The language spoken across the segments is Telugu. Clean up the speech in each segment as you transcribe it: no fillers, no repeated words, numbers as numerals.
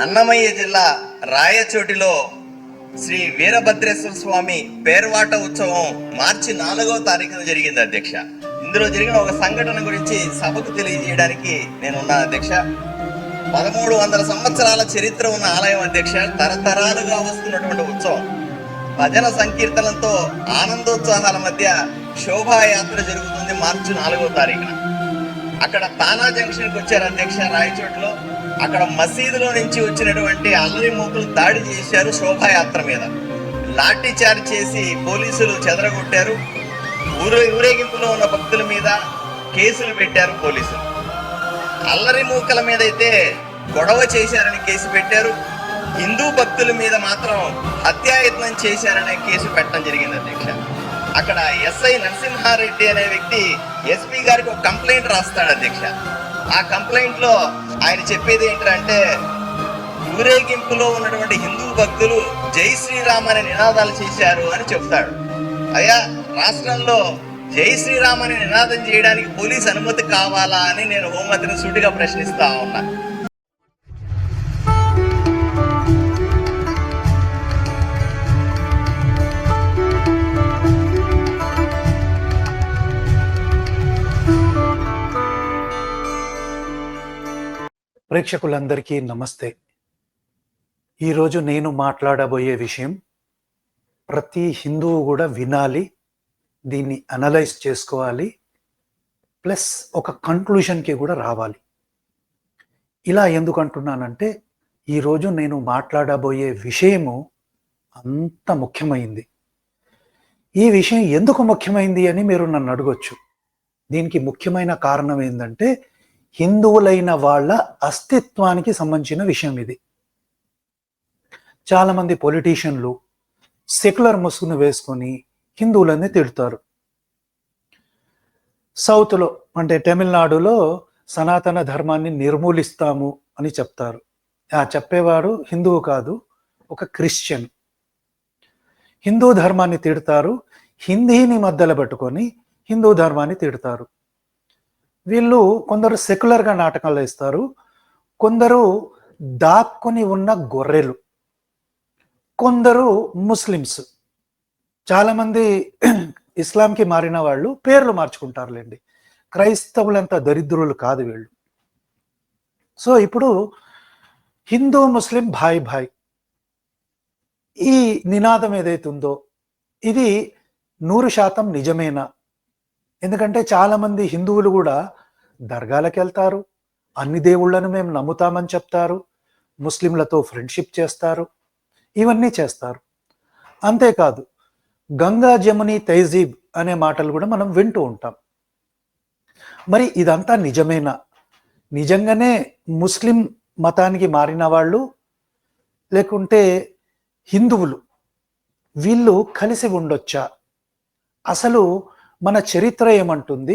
అన్నమయ్య జిల్లా రాయచోటిలో శ్రీ వీరభద్రేశ్వర స్వామి పేర్వాట ఉత్సవం మార్చి 4వ తారీఖున జరిగింది అధ్యక్ష. ఇందులో జరిగిన ఒక సంఘటన గురించి సభకు తెలియజేయడానికి నేనున్నాను అధ్యక్ష. 1300 సంవత్సరాల చరిత్ర ఉన్న ఆలయం అధ్యక్ష. తరతరాలుగా వస్తున్నటువంటి ఉత్సవం భజన సంకీర్తనలతో ఆనందోత్సాహాల మధ్య శోభాయాత్ర జరుగుతుంది మార్చి 4వ తారీఖున. అక్కడ తానా జంక్షన్కి వచ్చారు అధ్యక్ష రాయచోటిలో. అక్కడ మసీదులో నుంచి వచ్చినటువంటి అల్లరి మూకలు దాడి చేశారు శోభాయాత్ర మీద. లాఠీ చార్జ్ చేసి పోలీసులు చెదరగొట్టారు. ఊరేగింపులో ఉన్న భక్తుల మీద కేసులు పెట్టారు పోలీసులు. అల్లరి మూకల మీద అయితే గొడవ చేశారని కేసు పెట్టారు. హిందూ భక్తుల మీద మాత్రం హత్యాయత్నం చేశారనే కేసు పెట్టడం జరిగింది అధ్యక్ష. అక్కడ ఎస్ఐ నరసింహారెడ్డి అనే వ్యక్తి ఎస్పీ గారికి ఒక కంప్లైంట్ రాస్తాడు అధ్యక్ష. ఆ కంప్లైంట్ లో ఆయన చెప్పేది ఏంటంటే, ఊరేగింపులో ఉన్నటువంటి హిందూ భక్తులు జై శ్రీరామ్ అనే నినాదాలు చేశారు అని చెప్తాడు. అయ్యా, రాష్ట్రంలో జై శ్రీరామ్ అనే నినాదం చేయడానికి పోలీస్ అనుమతి కావాలా అని నేను హోంమంత్రిని సూటిగా ప్రశ్నిస్తా ఉన్నా. ప్రేక్షకులందరికీ నమస్తే. ఈరోజు నేను మాట్లాడబోయే విషయం ప్రతి హిందువు కూడా వినాలి, దీన్ని అనలైజ్ చేసుకోవాలి, ప్లస్ ఒక కంక్లూషన్కి కూడా రావాలి. ఇలా ఎందుకు అంటున్నానంటే, ఈరోజు నేను మాట్లాడబోయే విషయము అంత ముఖ్యమైంది. ఈ విషయం ఎందుకు ముఖ్యమైంది అని మీరు నన్ను అడగొచ్చు. దీనికి ముఖ్యమైన కారణం ఏంటంటే, హిందువులైన వాళ్ళ అస్తిత్వానికి సంబంధించిన విషయం ఇది. చాలామంది పొలిటీషియన్లు సెక్యులర్ ముసుగును వేసుకొని హిందువులని తిడతారు. సౌత్లో అంటే తమిళనాడులో సనాతన ధర్మాన్ని నిర్మూలిస్తాము అని చెప్తారు. ఆ చెప్పేవాడు హిందువు కాదు, ఒక క్రిస్టియన్. హిందూ ధర్మాన్ని తిడతారు, హిందీని మధ్యలో పెట్టుకొని హిందూ ధర్మాన్ని తిడతారు. వీళ్ళు కొందరు సెక్యులర్గా నాటకాలు వేస్తారు, కొందరు దాక్కుని ఉన్న గొర్రెలు, కొందరు ముస్లిమ్స్. చాలామంది ఇస్లాంకి మారిన వాళ్ళు పేర్లు మార్చుకుంటారులేండి. క్రైస్తవులంత దరిద్రులు కాదు వీళ్ళు. సో ఇప్పుడు హిందూ ముస్లిం భాయ్ భాయ్ ఈ నినాదం ఏదైతే ఉందో ఇది 100% నిజమేనా? ఎందుకంటే చాలామంది హిందువులు కూడా దర్గాలకు వెళ్తారు, అన్ని దేవుళ్ళను మేము నమ్ముతామని చెప్తారు, ముస్లింలతో ఫ్రెండ్షిప్ చేస్తారు, ఇవన్నీ చేస్తారు. అంతేకాదు గంగా జముని తైజీబ్ అనే మాటలు కూడా మనం వింటూ ఉంటాం. మరి ఇదంతా నిజమేనా? నిజంగానే ముస్లిం మతానికి మారిన వాళ్ళు లేకుంటే హిందువులు వీళ్ళు కలిసి ఉండొచ్చా? అసలు మన చరిత్ర ఏమంటుంది,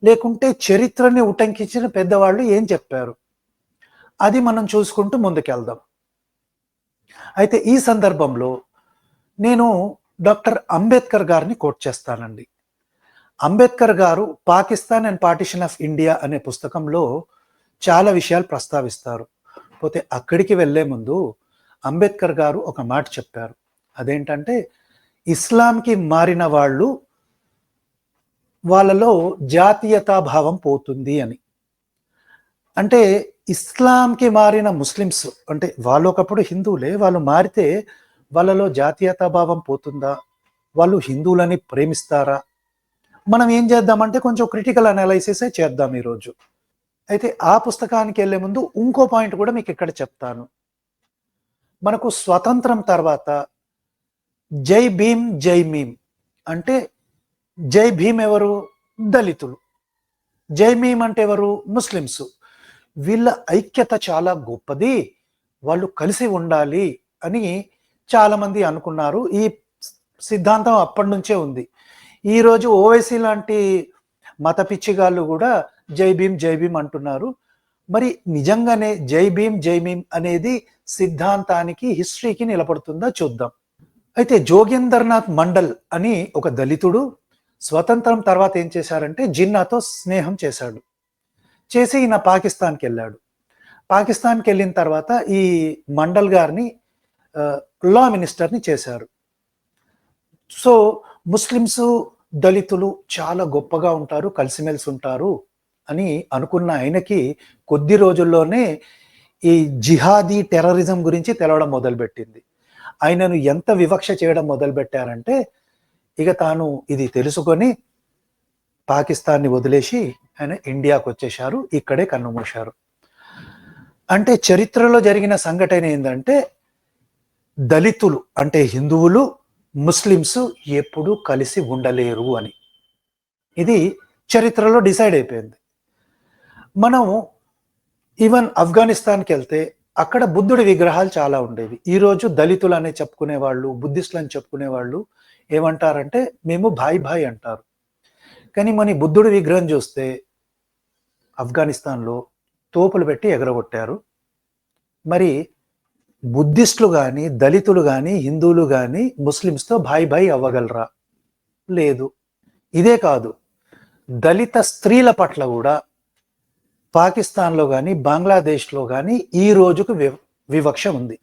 లేకుంటే చరిత్రని ఉటంకించిన పెద్దవాళ్ళు ఏం చెప్పారు, అది మనం చూసుకుంటూ ముందుకెళ్దాం. అయితే ఈ సందర్భంలో నేను డాక్టర్ అంబేద్కర్ గారిని కోట్ చేస్తానండి. అంబేద్కర్ గారు Pakistan and partition of India అనే పుస్తకంలో చాలా విషయాలు ప్రస్తావిస్తారు. పోతే అక్కడికి వెళ్ళే ముందు అంబేద్కర్ గారు ఒక మాట చెప్పారు. అదేంటంటే, ఇస్లాంకి మారిన వాళ్ళలో జాతీయతా భావం పోతుంది అని. అంటే ఇస్లాంకి మారిన ముస్లిమ్స్ అంటే వాళ్ళు ఒకప్పుడు హిందువులే, వాళ్ళు మారితే వాళ్ళలో జాతీయతా భావం పోతుందా? వాళ్ళు హిందువులని ప్రేమిస్తారా? మనం ఏం చేద్దామంటే కొంచెం క్రిటికల్ అనాలైసిసే చేద్దాం ఈరోజు. అయితే ఆ పుస్తకానికి వెళ్ళే ముందు ఇంకో పాయింట్ కూడా మీకు ఇక్కడ చెప్తాను. మనకు స్వతంత్రం తర్వాత జై భీమ్ జై మీమ్ అంటే, జై భీమ్ ఎవరు? దళితులు. జై మీమ్ అంటే ఎవరు? ముస్లిమ్స్. వీళ్ళ ఐక్యత చాలా గొప్పది, వాళ్ళు కలిసి ఉండాలి అని చాలామంది అనుకున్నారు. ఈ సిద్ధాంతం అప్పటి నుంచే ఉంది. ఈరోజు ఓవైసీ లాంటి మత పిచ్చిగాళ్ళు కూడా జై భీమ్ అంటున్నారు. మరి నిజంగానే జై భీమ్ అనేది సిద్ధాంతానికి, హిస్టరీకి నిలబడుతుందా చూద్దాం. అయితే జోగేంద్రనాథ్ మండల్ అని ఒక దళితుడు స్వతంత్రం తర్వాత ఏం చేశారంటే జిన్నాతో స్నేహం చేశాడు. చేసి ఈయన పాకిస్తాన్కి వెళ్ళాడు. పాకిస్తాన్కి వెళ్ళిన తర్వాత ఈ మండల్ గారిని లా మినిస్టర్ని చేశారు. సో ముస్లిమ్స్ దళితులు చాలా గొప్పగా ఉంటారు, కలిసిమెలిసి ఉంటారు అని అనుకున్న ఆయనకి కొద్ది రోజుల్లోనే ఈ జిహాదీ టెర్రరిజం గురించి తెలవడం మొదలుపెట్టింది. ఆయనను ఎంత వివక్ష చేయడం మొదలుపెట్టారంటే ఇక తాను ఇది తెలుసుకొని పాకిస్తాన్ని వదిలేసి ఆయన ఇండియాకు వచ్చేశారు, ఇక్కడే కన్నుమూశారు. అంటే చరిత్రలో జరిగిన సంఘటన ఏంటంటే దళితులు అంటే హిందువులు ముస్లిమ్స్ ఎప్పుడూ కలిసి ఉండలేరు అని. ఇది చరిత్రలో డిసైడ్ అయిపోయింది. మనం ఈవెన్ ఆఫ్ఘనిస్తాన్కి వెళ్తే అక్కడ బుద్ధుడి విగ్రహాలు చాలా ఉండేవి. ఈరోజు దళితులు అనే చెప్పుకునే వాళ్ళు, బుద్ధిస్టులు అని చెప్పుకునే వాళ్ళు ఏమంటారంటే మేము భాయ్ భాయ్ అంటారు. కానీ మన బుద్ధుడి విగ్రహం చూస్తే ఆఫ్ఘనిస్తాన్లో తోపులు పెట్టి ఎగరగొట్టారు. మరి బుద్ధిస్టులు కానీ, దళితులు కానీ, హిందువులు కానీ ముస్లిమ్స్తో భాయ్ భాయ్ అవ్వగలరా? లేదు. ఇదే కాదు, దళిత స్త్రీల పట్ల కూడా పాకిస్తాన్లో కానీ, బంగ్లాదేశ్లో కానీ ఈ రోజుకు వివక్ష ఉంది.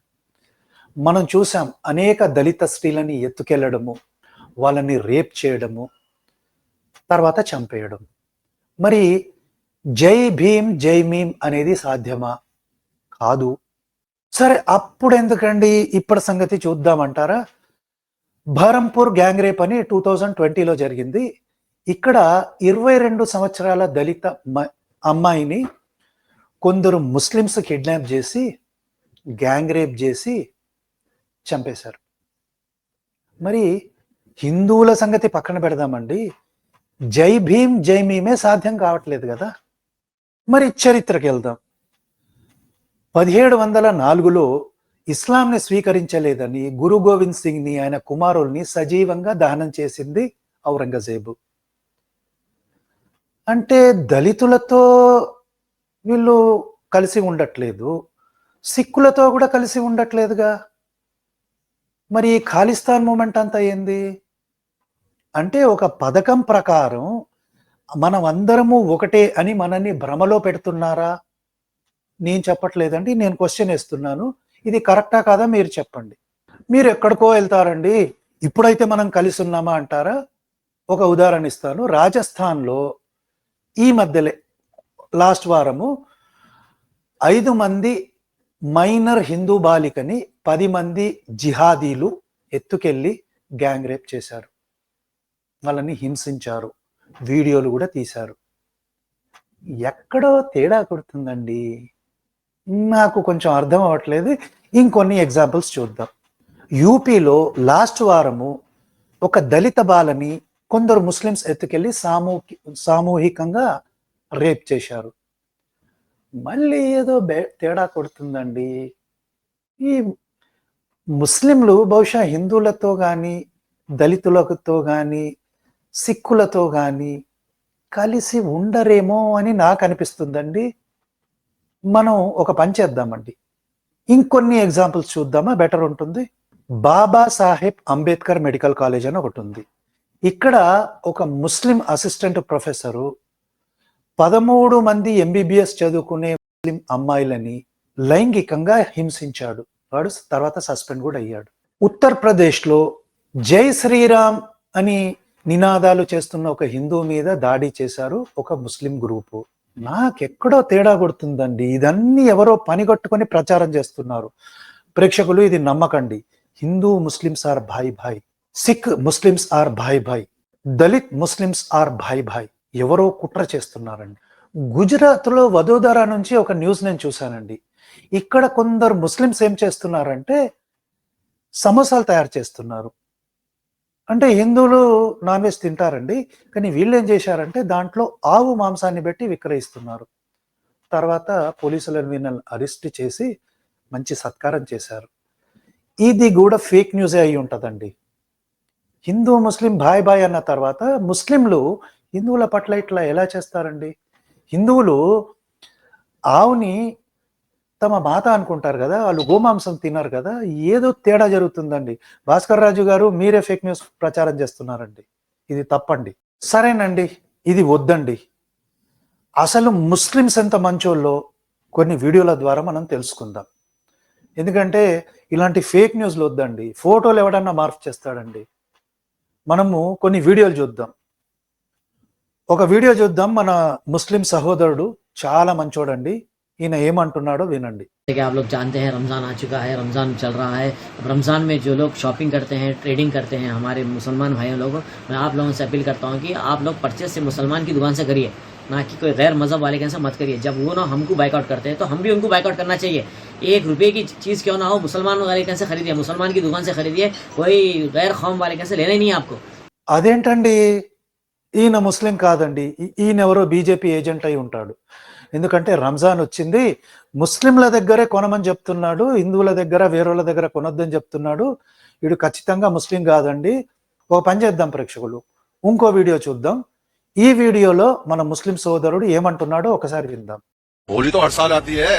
మనం చూసాం అనేక దళిత స్త్రీలని ఎత్తుకెళ్లడము, వాళ్ళని రేప్ చేయడము, తర్వాత చంపేయడం. మరి జై భీమ్ జై మీమ్ అనేది సాధ్యమా? కాదు. సరే, అప్పుడు ఎందుకండి, ఇప్పటి సంగతి చూద్దామంటారా? బహరంపూర్ గ్యాంగ్ రేప్ అని 2020లో జరిగింది. ఇక్కడ 22 సంవత్సరాల దళిత అమ్మాయిని కొందరు ముస్లిమ్స్ కిడ్నాప్ చేసి గ్యాంగ్ రేప్ చేసి చంపేశారు. మరి హిందువుల సంగతి పక్కన పెడదామండి, జై భీమ్ జై మీమే సాధ్యం కావట్లేదు కదా. మరి చరిత్రకి వెళ్దాం. 1704లో ఇస్లాంని స్వీకరించలేదని గురు గోవింద్ సింగ్ని, ఆయన కుమారుల్ని సజీవంగా దహనం చేసింది ఔరంగజేబు. అంటే దళితులతో వీళ్ళు కలిసి ఉండట్లేదు, సిక్కులతో కూడా కలిసి ఉండట్లేదుగా. మరి ఖాలిస్తాన్ మూమెంట్ అంతా ఏంది అంటే ఒక పథకం ప్రకారం మనం అందరము ఒకటే అని మనల్ని భ్రమలో పెడుతున్నారా? నేను చెప్పట్లేదండి, నేను క్వశ్చన్ వేస్తున్నాను. ఇది కరెక్టా కాదా మీరు చెప్పండి. మీరు ఎక్కడికో వెళ్తారండి, ఇప్పుడైతే మనం కలిసి ఉన్నామా అంటారా? ఒక ఉదాహరణ ఇస్తాను. రాజస్థాన్లో ఈ మధ్యలే లాస్ట్ వారము 5 మంది మైనర్ హిందూ బాలికని 10 మంది జిహాదీలు ఎత్తుకెళ్ళి గ్యాంగ్ రేప్ చేశారు, వాళ్ళని హింసించారు, వీడియోలు కూడా తీశారు. ఎక్కడో తేడా కొడుతుందండి, నాకు కొంచెం అర్థం అవ్వట్లేదు. ఇంకొన్ని ఎగ్జాంపుల్స్ చూద్దాం. యూపీలో లాస్ట్ వారము ఒక దళిత బాలని కొందరు ముస్లిమ్స్ ఎత్తుకెళ్ళి సామూహికంగా రేప్ చేశారు. మళ్ళీ ఏదో తేడా కొడుతుందండి. ఈ ముస్లింలు బహుశా హిందువులతో కానీ, దళితులతో కానీ, సిక్కులతో కానీ కలిసి ఉండరేమో అని నాకు అనిపిస్తుందండి. మనం ఒక పని చేద్దామండి, ఇంకొన్ని ఎగ్జాంపుల్స్ చూద్దామా, బెటర్ ఉంటుంది. బాబా సాహెబ్ అంబేద్కర్ మెడికల్ కాలేజ్ అని ఒకటి ఉంది. ఇక్కడ ఒక ముస్లిం అసిస్టెంట్ ప్రొఫెసరు 13 మంది ఎంబీబీఎస్ చదువుకునే ముస్లిం అమ్మాయిలని లైంగికంగా హింసించాడు. వాడు తర్వాత సస్పెండ్ కూడా అయ్యాడు. ఉత్తరప్రదేశ్లో జై శ్రీరామ్ అని నినాదాలు చేస్తున్న ఒక హిందూ మీద దాడి చేశారు ఒక ముస్లిం గ్రూపు. నాకెక్కడో తేడా కొడుతుందండి. ఇదన్నీ ఎవరో పనిగట్టుకొని ప్రచారం చేస్తున్నారు. ప్రేక్షకులు ఇది నమ్మకండి. Hindu Muslims are bhai bhai, Sikh Muslims are bhai bhai, Dalit Muslims are bhai bhai. ఎవరో కుట్ర చేస్తున్నారండి. గుజరాత్లో వదోదరా నుంచి ఒక న్యూస్ నేను చూశానండి. ఇక్కడ కొందరు ముస్లిమ్స్ ఏం చేస్తున్నారంటే సమోసాలు తయారు చేస్తున్నారు. అంటే హిందువులు నాన్ వెజ్ తింటారండి, కానీ వీళ్ళు ఏం చేశారంటే దాంట్లో ఆవు మాంసాన్ని పెట్టి విక్రయిస్తున్నారు. తర్వాత పోలీసులను వీళ్ళని అరెస్ట్ చేసి మంచి సత్కారం చేశారు. ఇది కూడా ఫేక్ న్యూసే అయి ఉంటుందండి. హిందూ ముస్లిం భాయ్ భాయ్ అన్న తర్వాత ముస్లింలు హిందువుల పట్ల ఇట్లా ఎలా చేస్తారండి? హిందువులు ఆవుని తమ మాత అనుకుంటారు కదా, వాళ్ళు గోమాంసం తిన్నారు కదా, ఏదో తేడా జరుగుతుందండి. భాస్కర్ రాజు గారు, మీరే ఫేక్ న్యూస్ ప్రచారం చేస్తున్నారండి, ఇది తప్పండి. సరేనండి, ఇది వద్దండి. అసలు ముస్లిమ్స్ ఎంత మంచోళ్ళో కొన్ని వీడియోల ద్వారా మనం తెలుసుకుందాం. ఎందుకంటే ఇలాంటి ఫేక్ న్యూస్లు వద్దండి. ఫోటోలు ఎవడన్నా మార్పు చేస్తాడండి. మనము కొన్ని వీడియోలు చూద్దాం. ఒక వీడియో చూద్దాం. మన ముస్లిం సహోదరుడు చాలా మంచోడండి. ఈయన ఏమంటున్నాడో వినండి. कि आप लोग जानते हैं रमज़ान आ चुका है, रमज़ान चल रहा है। अब रमज़ान में जो लोग शॉपिंग करते हैं, ट्रेडिंग करते हैं, हमारे मुसलमान भाइयों लोग, मैं आप लोगों से अपील करता हूँ कि आप लोग परचेस से मुसलमान की दुकान से करिए, ना कि कोई गैर मज़हब वाले के से मत करिए। जब वो ना हमको बाइकआउट करते हैं तो हम भी उनको बाइकआउट करना चाहिए। 1 रुपये की चीज़ क्यों ना हो, मुसलमान वाले के से खरीदिए, मुसलमान की दुकान से खरीदिए, कोई गैर कौम वाले के से लेना ही नहीं है आपको। అదేంటండి, ఈయన ముస్లిం కాదండి, ఈయన ఎవరో బీజేపీ ఏజెంట్ అయి ఉంటాడు. ఎందుకంటే రంజాన్ వచ్చింది, ముస్లింల దగ్గరే కొనమని చెప్తున్నాడు, హిందువుల దగ్గర వేరేళ్ళ దగ్గర కొనొద్దని చెప్తున్నాడు. వీడు ఖచ్చితంగా ముస్లిం కాదండి. ఒక పని చేద్దాం ప్రేక్షకులు, ఇంకో వీడియో చూద్దాం. ఈ వీడియోలో మన ముస్లిం సోదరుడు ఏమంటున్నాడో ఒకసారి విందాం. होली तो हर साल आती है,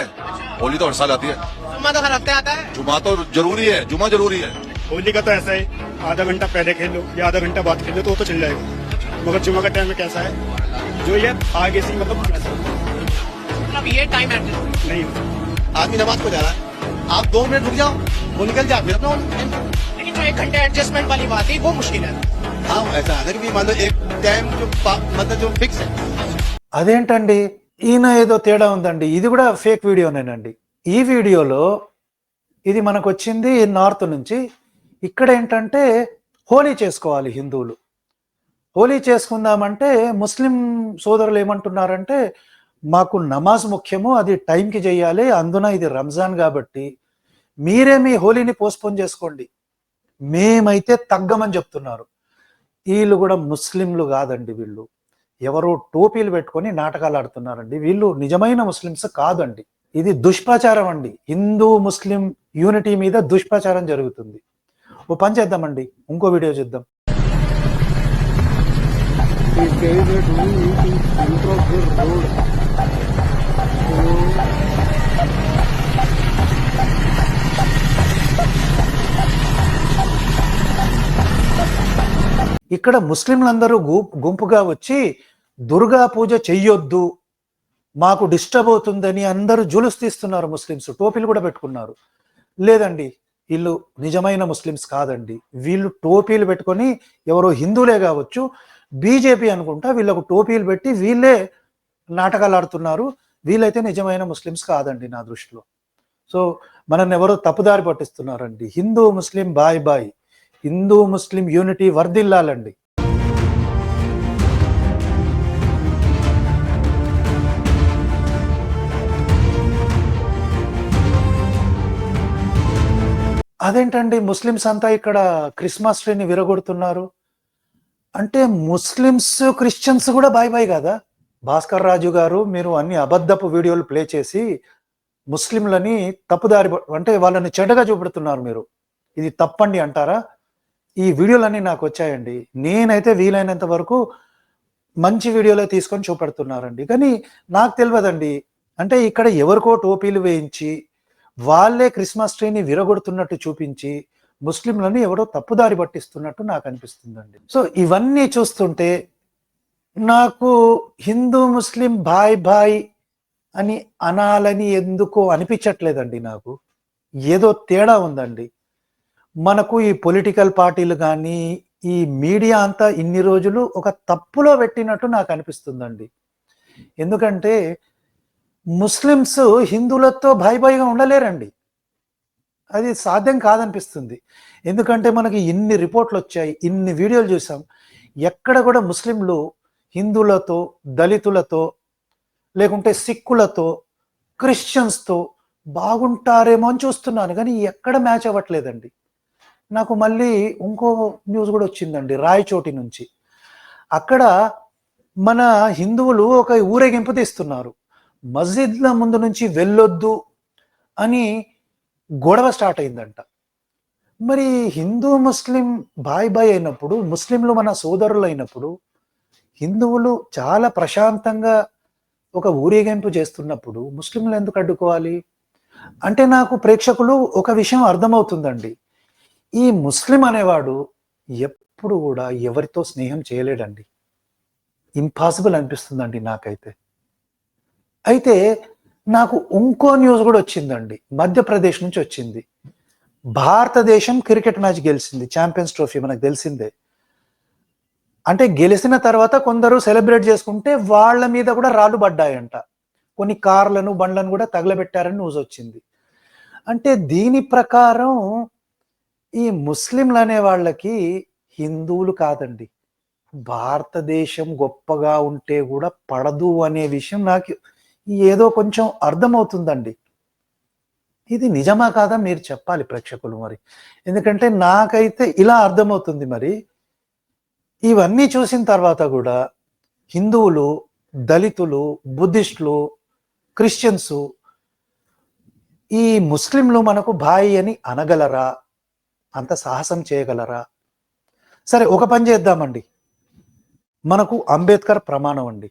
होली तो हर साल आती है। जुम्मा तो हर हफ्ते आता है। जुमा तो जरूरी है, जुमा जरूरी है। होली का तो ऐसा है, आधा घंटा पहले खेल लो या आधा घंटा बाद खेल लो तो वो तो चल जाएगा। मगर जुम्मा का टाइम में कैसा है, जो ये आगे से मतलब मतलब ये टाइम एडजस्ट नहीं आदमी नमाज को जा रहा है, आप 2 मिनट रुक जाओ, वो निकल जाए फिर अपना। लेकिन जो 1 घंटे एडजस्टमेंट वाली बात है वो मुश्किल है। हाँ ऐसा है कि मान लो एक टाइम जो मतलब जो फिक्स है। అదేంటండి, ఈయన ఏదో తేడా ఉందండి. ఇది కూడా ఫేక్ వీడియోనేనండి. ఈ వీడియోలో ఇది మనకు వచ్చింది నార్త్ నుంచి. ఇక్కడ ఏంటంటే హోలీ చేసుకోవాలి హిందువులు. హోలీ చేసుకుందామంటే ముస్లిం సోదరులు ఏమంటున్నారంటే, మాకు నమాజ్ ముఖ్యము, అది టైంకి చేయాలి, అందున ఇది రంజాన్ కాబట్టి మీరే మీ హోలీని పోస్ట్పోన్ చేసుకోండి, మేమైతే తగ్గమని చెప్తున్నారు. వీళ్ళు కూడా ముస్లింలు కాదండి, వీళ్ళు ఎవరో టోపీలు పెట్టుకొని నాటకాలు ఆడుతున్నారండి. వీళ్ళు నిజమైన ముస్లిమ్స్ కాదండి. ఇది దుష్ప్రచారం అండి. హిందూ ముస్లిం యూనిటీ మీద దుష్ప్రచారం జరుగుతుంది. ఓ పని చేద్దామండి, ఇంకో వీడియో చూద్దాం. ఇక్కడ ముస్లింలందరూ గుంపుగా వచ్చి దుర్గా పూజ చెయ్యొద్దు, మాకు డిస్టర్బ్ అవుతుందని అందరూ జులుస్ తీస్తున్నారు. ముస్లిమ్స్ టోపీలు కూడా పెట్టుకున్నారు. లేదండి, వీళ్ళు నిజమైన ముస్లిమ్స్ కాదండి. వీళ్ళు టోపీలు పెట్టుకొని ఎవరో హిందువులే కావచ్చు, బీజేపీ అనుకుంటా, వీళ్ళకు టోపీలు పెట్టి వీళ్ళే నాటకాలు ఆడుతున్నారు. వీళ్ళైతే నిజమైన ముస్లిమ్స్ కాదండి నా దృష్టిలో. సో మనల్ని ఎవరో తప్పుదారి పట్టిస్తున్నారండి. హిందూ ముస్లిం బాయ్ బాయ్, హిందూ ముస్లిం యూనిటీ వర్ధిల్లాలండి. అదేంటండి, ముస్లిమ్స్ అంతా ఇక్కడ క్రిస్మస్ ట్రీని విరగొడుతున్నారు అంటే ముస్లిమ్స్ క్రిస్టియన్స్ కూడా బాయ్ బాయ్ కదా? భాస్కర్ రాజు గారు, మీరు అన్ని అబద్ధపు వీడియోలు ప్లే చేసి ముస్లింలని తప్పుదారి అంటే వాళ్ళని చెడ్డగా చూపెడుతున్నారు. మీరు ఇది తప్పండి అంటారా? ఈ వీడియోలన్నీ నాకు వచ్చాయండి. నేనైతే వీలైనంత వరకు మంచి వీడియోలో తీసుకొని చూపెడుతున్నారండి. కానీ నాకు తెలియదండి, అంటే ఇక్కడ ఎవరికో టోపీలు వేయించి వాళ్ళే క్రిస్మస్ ట్రీని విరగొడుతున్నట్టు చూపించి ముస్లింలని ఎవరో తప్పుదారి పట్టిస్తున్నట్టు నాకు అనిపిస్తుందండి. సో ఇవన్నీ చూస్తుంటే నాకు హిందూ ముస్లిం బాయ్ బాయ్ అని అనాలని ఎందుకో అనిపించట్లేదండి. నాకు ఏదో తేడా ఉందండి. మనకు ఈ పొలిటికల్ పార్టీలు కానీ ఈ మీడియా అంతా ఇన్ని రోజులు ఒక తప్పులో పెట్టినట్టు నాకు అనిపిస్తుందండి. ఎందుకంటే ముస్లిమ్స్ హిందువులతో బాయ్ బాయ్గా ఉండలేరండి. అది సాధ్యం కాదనిపిస్తుంది. ఎందుకంటే మనకి ఇన్ని రిపోర్ట్లు వచ్చాయి, ఇన్ని వీడియోలు చూసాం, ఎక్కడ కూడా ముస్లింలు హిందువులతో, దళితులతో, లేకుంటే సిక్కులతో, క్రిస్టియన్స్తో బాగుంటారేమో అని చూస్తున్నాను, కానీ ఎక్కడ మ్యాచ్ అవ్వట్లేదండి. నాకు మళ్ళీ ఇంకో న్యూస్ కూడా వచ్చిందండి రాయచోటి నుంచి. అక్కడ మన హిందువులు ఒక ఊరేగింపు తీస్తున్నారు, మస్జిద్ల ముందు నుంచి వెళ్ళొద్దు అని గొడవ స్టార్ట్ అయిందంట. మరి హిందూ ముస్లిం బాయ్ బాయ్ అయినప్పుడు, ముస్లింలు మన సోదరులు అయినప్పుడు, హిందువులు చాలా ప్రశాంతంగా ఒక ఊరేగింపు చేస్తున్నప్పుడు ముస్లింలు ఎందుకు అడ్డుకోవాలి? అంటే నాకు ప్రేక్షకులు ఒక విషయం అర్థమవుతుందండి, ఈ ముస్లిం అనేవాడు ఎప్పుడు కూడా ఎవరితో స్నేహం చేయలేడండి. ఇంపాసిబుల్ అనిపిస్తుందండి నాకైతే. అయితే నాకు ఇంకో న్యూస్ కూడా వచ్చిందండి, మధ్యప్రదేశ్ నుంచి వచ్చింది. భారతదేశం క్రికెట్ మ్యాచ్ గెలిచింది, ఛాంపియన్స్ ట్రోఫీ మనకు తెలిసిందే. అంటే గెలిచిన తర్వాత కొందరు సెలబ్రేట్ చేసుకుంటే వాళ్ళ మీద కూడా రాళ్ళు పడ్డాయంట, కొన్ని కార్లను బండ్లను కూడా తగలబెట్టారని న్యూస్ వచ్చింది. అంటే దీని ప్రకారం ఈ ముస్లింలు అనే వాళ్ళకి హిందువులు కాదండి, భారతదేశం గొప్పగా ఉంటే కూడా పడదు అనే విషయం నాకు ఏదో కొంచెం అర్థమవుతుందండి. ఇది నిజమా కాదా మీరు చెప్పాలి ప్రేక్షకులు మరి, ఎందుకంటే నాకైతే ఇలా అర్థమవుతుంది. మరి ఇవన్నీ చూసిన తర్వాత కూడా హిందువులు, దళితులు, బుద్ధిస్టులు, క్రిస్టియన్స్ ఈ ముస్లింలు మనకు భాయి అని అనగలరా? అంత సాహసం చేయగలరా? సరే, ఒక పని చేద్దామండి. మనకు అంబేద్కర్ ప్రమాణం అండి,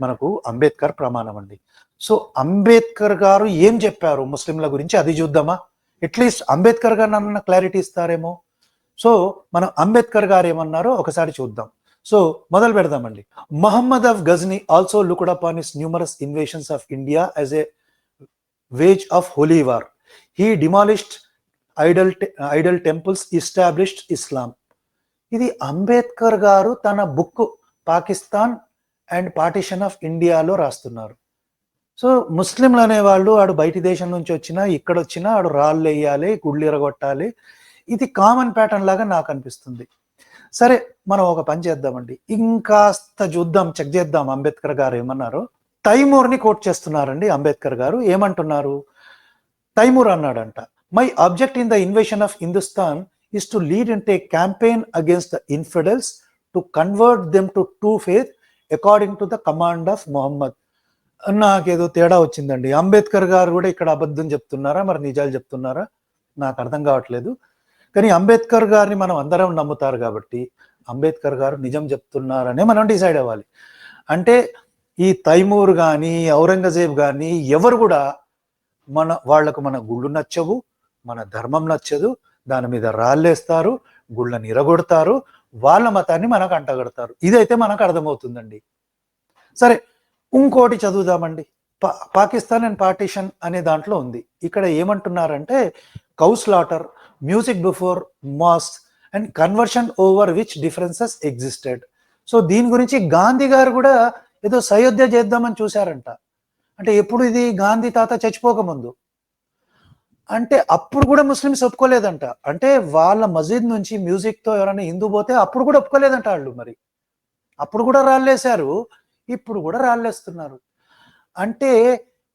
మనకు అంబేద్కర్ ప్రమాణం అండి. సో అంబేద్కర్ గారు ఏం చెప్పారు ముస్లింల గురించి అది చూద్దామా? అట్లీస్ట్ అంబేద్కర్ గారు నన్ను క్లారిటీ ఇస్తారేమో. సో మనం అంబేద్కర్ గారు ఏమన్నారో ఒకసారి చూద్దాం. సో మొదలు పెడదామండి. Mahmud of Ghazni also looked upon his numerous invasions of India as a wage of holy war. He demolished idol temples, established Islam. ఇది అంబేద్కర్ గారు తన book Pakistan and partition of ఇండియాలో రాస్తున్నారు. సో ముస్లింలు అనేవాళ్ళు ఆడు బయటి దేశం నుంచి వచ్చినా ఇక్కడ వచ్చినా ఆడు రాళ్ళు వేయాలి, గుళ్ళు ఎరగొట్టాలి. ఇది కామన్ ప్యాటర్న్ లాగా నాకు అనిపిస్తుంది. సరే, మనం ఒక పని చేద్దామండి, ఇంకాస్త చూద్దాం, చెక్ చేద్దాం అంబేద్కర్ గారు ఏమన్నారు. తైమూర్ని కోట్ చేస్తున్నారండి అంబేద్కర్ గారు. ఏమంటున్నారు? తైమూర్ అన్నాడంట, my object in the invasion of Hindustan is to lead into a campaign against the infidels to convert them to true faith according to the command of Muhammad. నాకేదో తేడా వచ్చిందండి. అంబేద్కర్ గారు కూడా ఇక్కడ అబద్ధం చెప్తున్నారా, మరి నిజాలు చెప్తున్నారా నాకు అర్థం కావట్లేదు. కానీ అంబేద్కర్ గారిని మనం అందరం నమ్ముతారు కాబట్టి అంబేద్కర్ గారు నిజం చెప్తున్నారనే మనం డిసైడ్ అవ్వాలి. అంటే ఈ తైమూర్ కానీ ఔరంగజేబ్ కానీ ఎవరు కూడా వాళ్లకు మన గుళ్ళు నచ్చవు, మన ధర్మం నచ్చదు, దాని మీద రాళ్ళేస్తారు, గుళ్ళని ఇరగొడతారు, వాళ్ళ మతాన్ని మనకు అంటగడతారు. ఇదైతే మనకు అర్థమవుతుందండి. సరే, ఇంకోటి చదువుదామండి. పాకిస్తాన్ అండ్ పార్టిషన్ అనే దాంట్లో ఉంది. ఇక్కడ ఏమంటున్నారంటే cow slaughter, music before mask and conversion over which differences existed. So దీని గురించి గాంధీ గారు కూడా ఏదో సయోధ్య చేద్దామని చూశారంట. అంటే ఎప్పుడు ఇది గాంధీ తాత చచ్చిపోకముందు. అంటే అప్పుడు కూడా ముస్లిమ్స్ ఒప్పుకోలేదంట. అంటే వాళ్ళ మస్జిద్ నుంచి మ్యూజిక్తో ఎవరైనా హిందూ పోతే అప్పుడు కూడా ఒప్పుకోలేదంట వాళ్ళు. మరి అప్పుడు కూడా రాళ్ళేశారు, ఇప్పుడు కూడా రాళ్ళేస్తున్నారు. అంటే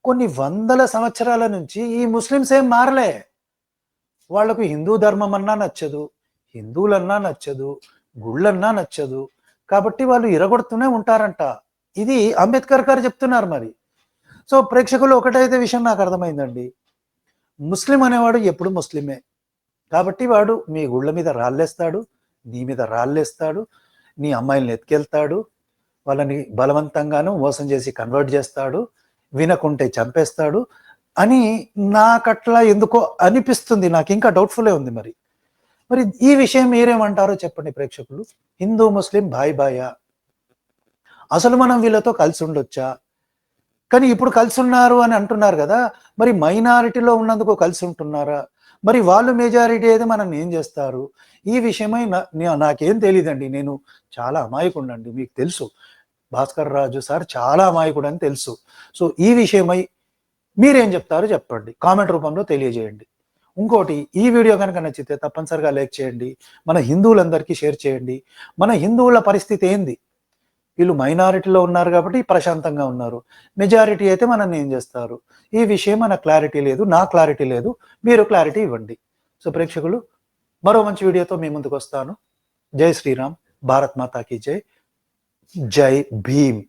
కొన్ని వందల సంవత్సరాల నుంచి ఈ ముస్లిమ్స్ ఏం మారలే. వాళ్లకు హిందూ ధర్మం అన్నా నచ్చదు, హిందువులన్నా నచ్చదు, గుళ్ళన్నా నచ్చదు, కాబట్టి వాళ్ళు ఇరగొడుతూనే ఉంటారంట. ఇది అంబేద్కర్ గారు చెప్తున్నారు. మరి సో ప్రేక్షకులు ఒకటైతే విషయం నాకు అర్థమైందండి, ముస్లిం అనేవాడు ఎప్పుడు ముస్లిమే. కాబట్టి వాడు మీ గుళ్ళ మీద రాళ్ళేస్తాడు, నీ మీద రాళ్ళేస్తాడు, నీ అమ్మాయిల్ని ఎత్తుకెళ్తాడు, వాళ్ళని బలవంతంగాను మోసం చేసి కన్వర్ట్ చేస్తాడు, వినకుంటే చంపేస్తాడు అని నాకట్లా ఎందుకో అనిపిస్తుంది. నాకు ఇంకా డౌట్ఫుల్లే ఉంది. మరి ఈ విషయం మీరేమంటారో చెప్పండి ప్రేక్షకులు. హిందూ ముస్లిం భాయ్ భాయా? అసలు మనం వీళ్ళతో కలిసి ఉండొచ్చా? కానీ ఇప్పుడు కలిసి ఉన్నారు అని అంటున్నారు కదా, మరి మైనారిటీలో ఉన్నందుకు కలిసి ఉంటున్నారా? మరి వాళ్ళు మెజారిటీ అయితే మనం ఏం చేస్తారు? ఈ విషయమై నాకేం తెలియదండి. నేను చాలా అమాయకుడండి, మీకు తెలుసు. భాస్కర్ రాజు సార్ చాలా అమాయకుడు అని తెలుసు. సో ఈ విషయమై మీరేం చెప్తారో చెప్పండి, కామెంట్ రూపంలో తెలియజేయండి. ఇంకోటి, ఈ వీడియో కనుక నచ్చితే తప్పనిసరిగా లైక్ చేయండి, మన హిందువులందరికీ షేర్ చేయండి. మన హిందువుల పరిస్థితి ఏంది? వీళ్ళు మైనారిటీలో ఉన్నారు కాబట్టి ప్రశాంతంగా ఉన్నారు, మెజారిటీ అయితే మనల్ని ఏం చేస్తారు? ఈ విషయం మనకు క్లారిటీ లేదు, నా క్లారిటీ లేదు, మీరు క్లారిటీ ఇవ్వండి. సో ప్రేక్షకులు, మరో మంచి వీడియోతో మీ ముందుకు వస్తాను. జై శ్రీరామ్, భారత్ మాతా కీ జై, జై భీమ్.